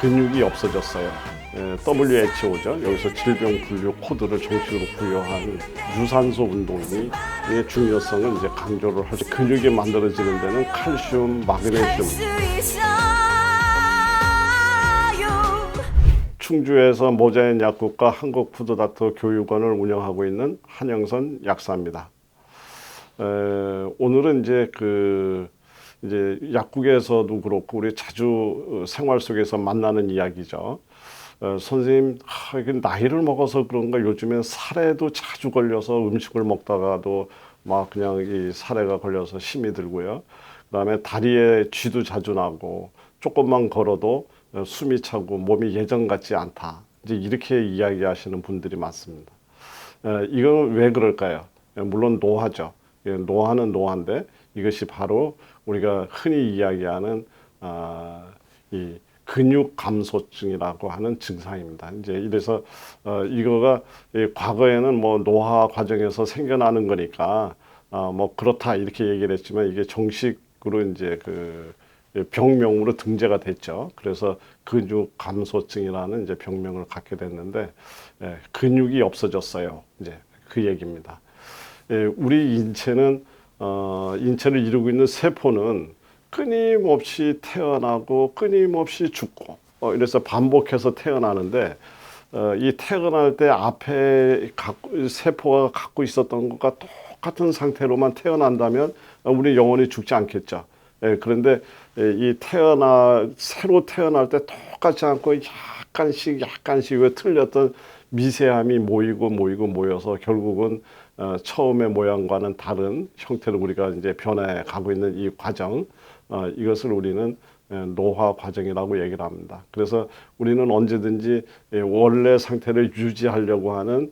근육이 없어졌어요. WHO죠. 여기서 질병 분류 코드를 정식으로 부여한 유산소 운동의 중요성을 이제 강조를 하죠. 근육이 만들어지는 데는 칼슘, 마그네슘. 충주에서 모자인 약국과 한국푸드닥터 교육원을 운영하고 있는 한영선 약사입니다. 오늘은 이제 약국에서도 그렇고 우리 자주 생활 속에서 만나는 이야기죠. 선생님, 나이를 먹어서 그런가 요즘엔 살에도 자주 걸려서 음식을 먹다가도 막 그냥 이 살에가 걸려서 힘이 들고요. 그다음에 다리에 쥐도 자주 나고 조금만 걸어도 숨이 차고 몸이 예전 같지 않다. 이제 이렇게 이야기하시는 분들이 많습니다. 이건 왜 그럴까요? 물론 노화죠. 노화는 노화인데 이것이 바로 우리가 흔히 이야기하는 이 근육 감소증이라고 하는 증상입니다. 이제 이래서 이거가 과거에는 뭐 노화 과정에서 생겨나는 거니까 뭐 그렇다 이렇게 얘기를 했지만 이게 정식으로 이제 그 병명으로 등재가 됐죠. 그래서 근육 감소증이라는 이제 병명을 갖게 됐는데 근육이 없어졌어요. 이제 그 얘기입니다. 우리 인체는 인체를 이루고 있는 세포는 끊임없이 태어나고 끊임없이 죽고 이래서 반복해서 태어나는데 이 태어날 때 앞에 세포가 갖고 있었던 것과 똑같은 상태로만 태어난다면 우리 영원히 죽지 않겠죠. 그런데 이 새로 태어날 때 똑같지 않고 약간씩 왜 틀렸던 미세함이 모여서 결국은 처음의 모양과는 다른 형태로 우리가 이제 변해 가고 있는 이 과정, 이것을 우리는 노화 과정이라고 얘기를 합니다. 그래서 우리는 언제든지 원래 상태를 유지하려고 하는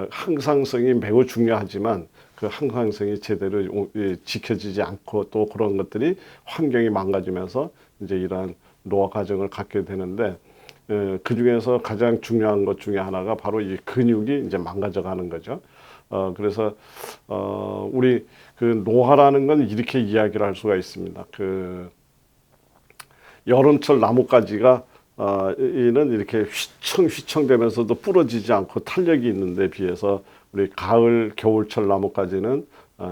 항상성이 매우 중요하지만 그 항상성이 제대로 지켜지지 않고 또 그런 것들이 환경이 망가지면서 이제 이러한 노화 과정을 갖게 되는데 그 중에서 가장 중요한 것 중에 하나가 바로 이 근육이 이제 망가져가는 거죠. 그래서 우리 그 노화라는 건 이렇게 이야기를 할 수가 있습니다. 그 여름철 나뭇가지가 이는 이렇게 휘청휘청되면서도 부러지지 않고 탄력이 있는데 비해서 우리 가을 겨울철 나뭇가지는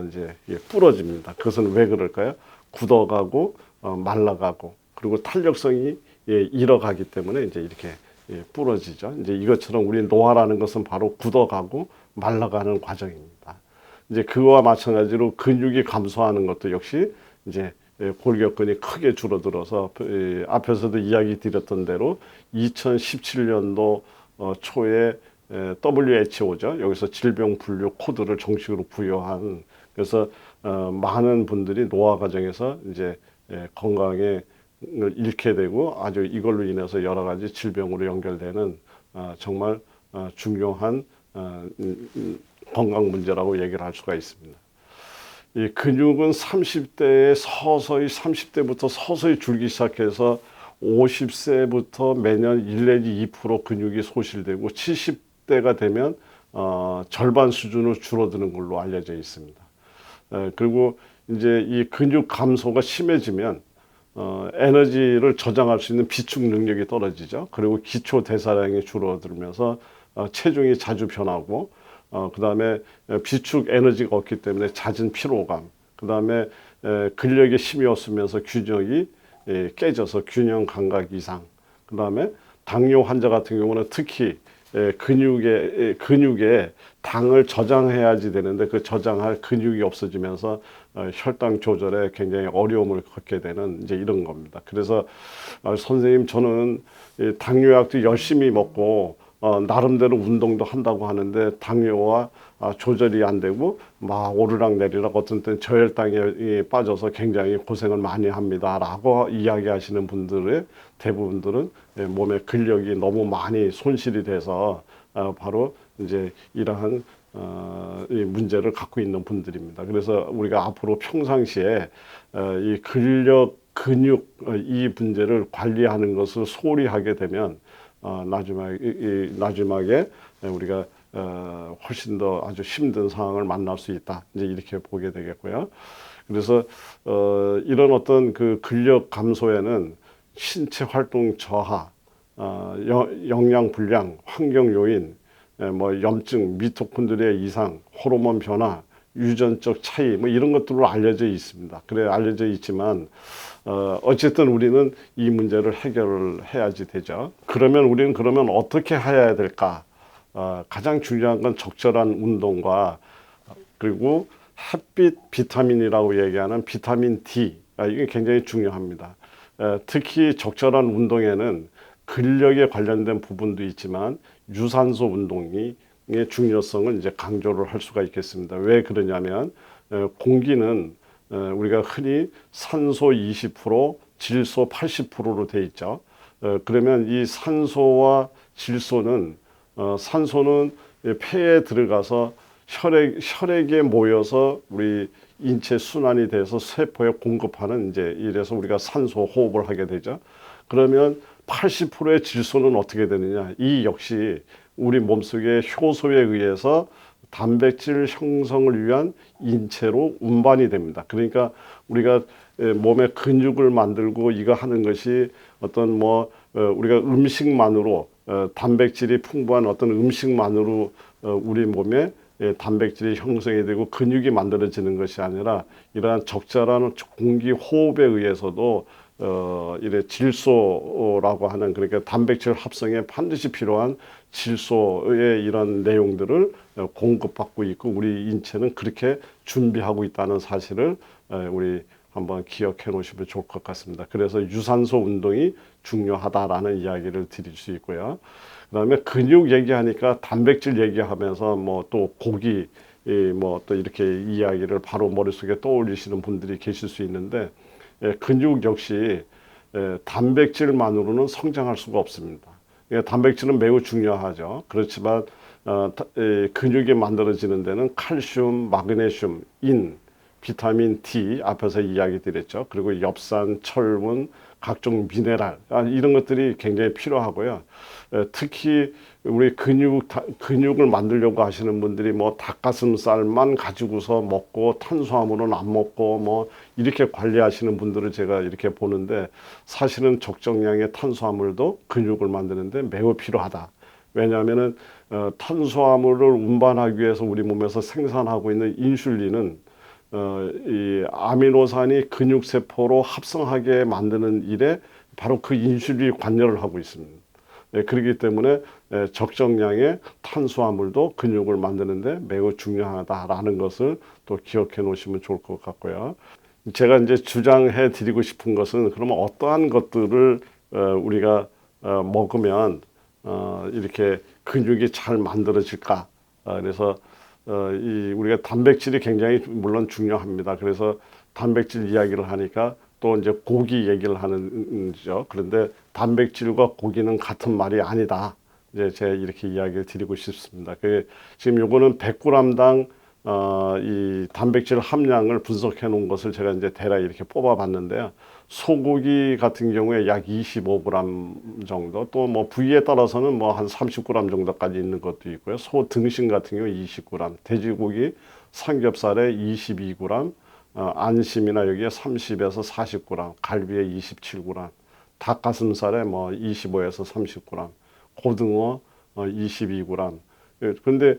이제 부러집니다. 그것은 왜 그럴까요? 굳어가고 말라가고 그리고 탄력성이 잃어가기 때문에 이제 이렇게 부러지죠. 이제 이것처럼 우리 노화라는 것은 바로 굳어가고 말라가는 과정입니다. 이제 그와 마찬가지로 근육이 감소하는 것도 역시 이제 골격근이 크게 줄어들어서 앞에서도 이야기 드렸던 대로 2017년도 초에 WHO죠. 여기서 질병 분류 코드를 정식으로 부여한 그래서 많은 분들이 노화 과정에서 이제 건강에 잃게 되고 아주 이걸로 인해서 여러 가지 질병으로 연결되는 정말 중요한 건강 문제라고 얘기를 할 수가 있습니다. 이 근육은 30대부터 서서히 줄기 시작해서 50세부터 매년 1 내지 2% 근육이 소실되고 70대가 되면 절반 수준으로 줄어드는 걸로 알려져 있습니다. 그리고 이제 이 근육 감소가 심해지면 에너지를 저장할 수 있는 비축 능력이 떨어지죠. 그리고 기초 대사량이 줄어들면서 체중이 자주 변하고 그 다음에 비축 에너지가 없기 때문에 잦은 피로감, 그 다음에 근력에 힘이 없으면서 균형이 깨져서 균형 감각 이상, 그 다음에 당뇨 환자 같은 경우는 특히 근육에 당을 저장해야지 되는데 그 저장할 근육이 없어지면서 혈당 조절에 굉장히 어려움을 겪게 되는 이제 이런 겁니다. 그래서 선생님 저는 당뇨약도 열심히 먹고 나름대로 운동도 한다고 하는데 당뇨와 조절이 안 되고 막 오르락 내리락 어떤 때는 저혈당에 빠져서 굉장히 고생을 많이 합니다 라고 이야기하시는 분들의 대부분들은 몸에 근력이 너무 많이 손실이 돼서 바로 이제 이러한 이 문제를 갖고 있는 분들입니다. 그래서 우리가 앞으로 평상시에 이 근육 이 문제를 관리하는 것을 소홀히 하게 되면 나중에 우리가 훨씬 더 아주 힘든 상황을 만날 수 있다. 이제 이렇게 보게 되겠고요. 그래서 이런 어떤 그 근력 감소에는 신체 활동 저하, 영양 불량, 환경 요인, 뭐 염증, 미토콘드리아 이상, 호르몬 변화, 유전적 차이, 뭐 이런 것들로 알려져 있습니다. 그래 알려져 있지만 어쨌든 우리는 이 문제를 해결을 해야지 되죠. 그러면 우리는 어떻게 해야 될까? 가장 중요한 건 적절한 운동과 그리고 햇빛 비타민이라고 얘기하는 비타민 D, 이게 굉장히 중요합니다. 특히 적절한 운동에는 근력에 관련된 부분도 있지만 유산소 운동의 중요성을 이제 강조를 할 수가 있겠습니다. 왜 그러냐면 공기는 우리가 흔히 산소 20%, 질소 80%로 돼 있죠. 그러면 이 산소와 질소는 산소는 폐에 들어가서 혈액에 모여서 우리 인체 순환이 돼서 세포에 공급하는 이제 이래서 우리가 산소 호흡을 하게 되죠. 그러면 80%의 질소는 어떻게 되느냐? 이 역시 우리 몸속의 효소에 의해서 단백질 형성을 위한 인체로 운반이 됩니다. 그러니까 우리가 몸에 근육을 만들고 이거 하는 것이 어떤 우리가 음식만으로 단백질이 풍부한 어떤 음식만으로 우리 몸에 단백질이 형성이 되고 근육이 만들어지는 것이 아니라 이러한 적절한 공기 호흡에 의해서도 이래 질소라고 하는 그러니까 단백질 합성에 반드시 필요한 질소의 이런 내용들을 공급받고 있고 우리 인체는 그렇게 준비하고 있다는 사실을 우리 한번 기억해 놓으시면 좋을 것 같습니다. 그래서 유산소 운동이 중요하다라는 이야기를 드릴 수 있고요. 그다음에 근육 얘기하니까 단백질 얘기하면서 뭐 또 고기 뭐 또 이렇게 이야기를 바로 머릿속에 떠올리시는 분들이 계실 수 있는데 근육 역시 단백질만으로는 성장할 수가 없습니다. 단백질은 매우 중요하죠. 그렇지만 근육이 만들어지는 데는 칼슘, 마그네슘, 인, 비타민 D 앞에서 이야기 드렸죠. 그리고 엽산, 철분, 각종 미네랄 이런 것들이 굉장히 필요하고요. 특히 우리 근육을 만들려고 하시는 분들이 뭐 닭가슴살만 가지고서 먹고 탄수화물은 안 먹고 뭐 이렇게 관리하시는 분들을 제가 이렇게 보는데 사실은 적정량의 탄수화물도 근육을 만드는데 매우 필요하다. 왜냐하면은 탄수화물을 운반하기 위해서 우리 몸에서 생산하고 있는 인슐린은 이 아미노산이 근육세포로 합성하게 만드는 일에 바로 그 인슐린이 관여를 하고 있습니다. 그렇기 때문에 적정량의 탄수화물도 근육을 만드는데 매우 중요하다라는 것을 또 기억해 놓으시면 좋을 것 같고요. 제가 이제 주장해 드리고 싶은 것은 그러면 어떠한 것들을 우리가 먹으면 이렇게 근육이 잘 만들어질까? 그래서 우리가 단백질이 굉장히 물론 중요합니다. 그래서 단백질 이야기를 하니까 또 이제 고기 얘기를 하는죠. 그런데 단백질과 고기는 같은 말이 아니다. 이제 제가 이렇게 이야기를 드리고 싶습니다. 지금 요거는 100g당 이 단백질 함량을 분석해 놓은 것을 제가 이제 대략 이렇게 뽑아 봤는데요. 소고기 같은 경우에 약 25g 정도, 또 뭐 부위에 따라서는 뭐 한 30g 정도까지 있는 것도 있고요. 소 등심 같은 경우 20g, 돼지고기 삼겹살에 22g, 안심이나 여기에 30에서 40g, 갈비에 27g, 닭가슴살에 뭐 25에서 30g, 고등어 22g. 그런데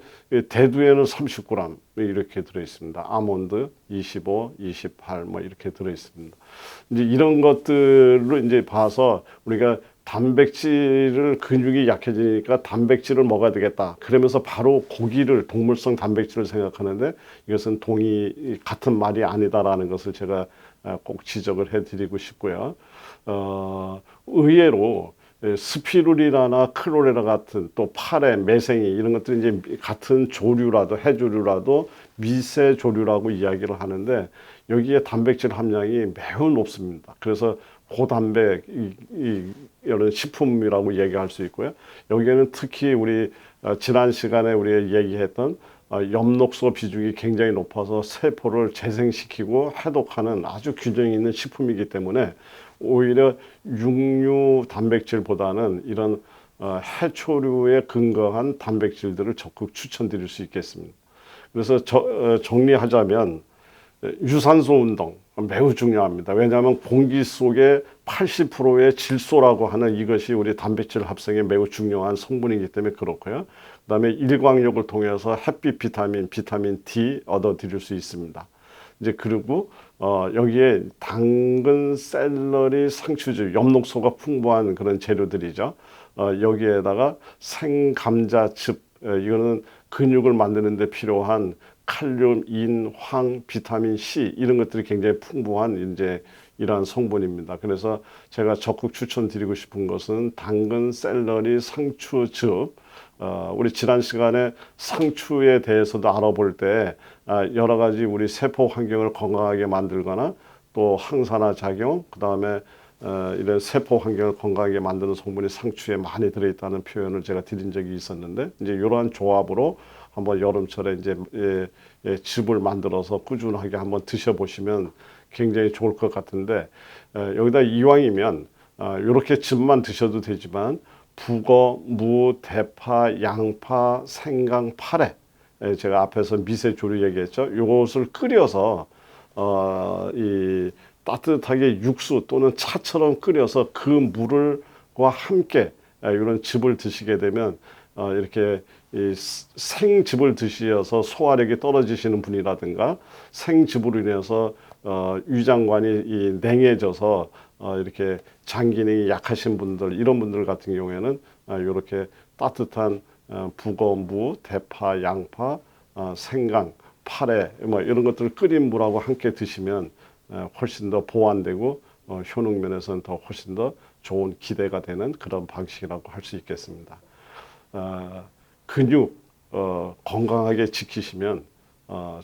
대두에는 30g 이렇게 들어 있습니다. 아몬드 25, 28 뭐 이렇게 들어 있습니다. 이제 이런 것들을 이제 봐서 우리가 단백질을 근육이 약해지니까 단백질을 먹어야 되겠다. 그러면서 바로 고기를 동물성 단백질을 생각하는데 이것은 같은 말이 아니다라는 것을 제가 꼭 지적을 해드리고 싶고요. 의외로 스피루리나나 클로레라 같은 또 파래, 매생이 이런 것들이 이제 같은 조류라도 해조류라도 미세 조류라고 이야기를 하는데 여기에 단백질 함량이 매우 높습니다. 그래서 고단백 이런 식품이라고 얘기할 수 있고요. 여기에는 특히 우리 지난 시간에 우리가 얘기했던 엽록소 비중이 굉장히 높아서 세포를 재생시키고 해독하는 아주 균형 있는 식품이기 때문에 오히려 육류 단백질보다는 이런 해초류에 근거한 단백질들을 적극 추천드릴 수 있겠습니다. 그래서 정리하자면 유산소 운동, 매우 중요합니다. 왜냐하면 공기 속에 80%의 질소라고 하는 이것이 우리 단백질 합성에 매우 중요한 성분이기 때문에 그렇고요. 그다음에 일광욕을 통해서 햇빛 비타민 D 얻어 드릴 수 있습니다. 이제 그리고 여기에 당근, 샐러리, 상추즙, 엽록소가 풍부한 그런 재료들이죠. 여기에다가 생감자즙, 이거는 근육을 만드는 데 필요한 칼륨, 인, 황, 비타민 C 이런 것들이 굉장히 풍부한 이제 이러한 성분입니다. 그래서 제가 적극 추천드리고 싶은 것은 당근, 샐러리, 상추즙. 우리 지난 시간에 상추에 대해서도 알아볼 때 여러 가지 우리 세포 환경을 건강하게 만들거나 또 항산화 작용, 그 다음에 이런 세포 환경을 건강하게 만드는 성분이 상추에 많이 들어있다는 표현을 제가 드린 적이 있었는데 이제 이러한 조합으로 한번 여름철에 이제 즙을 만들어서 꾸준하게 한번 드셔보시면 굉장히 좋을 것 같은데 여기다 이왕이면 이렇게 즙만 드셔도 되지만 북어, 무, 대파, 양파, 생강, 파래 제가 앞에서 미세조리 얘기했죠. 이것을 끓여서 이 따뜻하게 육수 또는 차처럼 끓여서 그 물과 함께 이런 즙을 드시게 되면 이렇게 이 생즙을 드셔서 소화력이 떨어지시는 분이라든가 생즙으로 인해서 위장관이 이 냉해져서 이렇게 장 기능이 약하신 분들 이런 분들 같은 경우에는 이렇게 따뜻한 북어, 무, 대파, 양파, 생강, 파래 뭐 이런 것들을 끓인 물하고 함께 드시면 훨씬 더 보완되고 효능 면에서는 더 훨씬 더 좋은 기대가 되는 그런 방식이라고 할 수 있겠습니다. 근육 건강하게 지키시면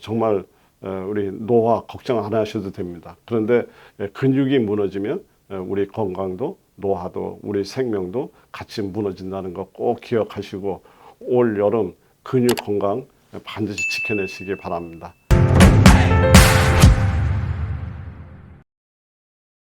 정말 우리 노화 걱정 안 하셔도 됩니다. 그런데 근육이 무너지면 우리 건강도 노화도 우리 생명도 같이 무너진다는 거 꼭 기억하시고 올 여름 근육 건강 반드시 지켜내시기 바랍니다.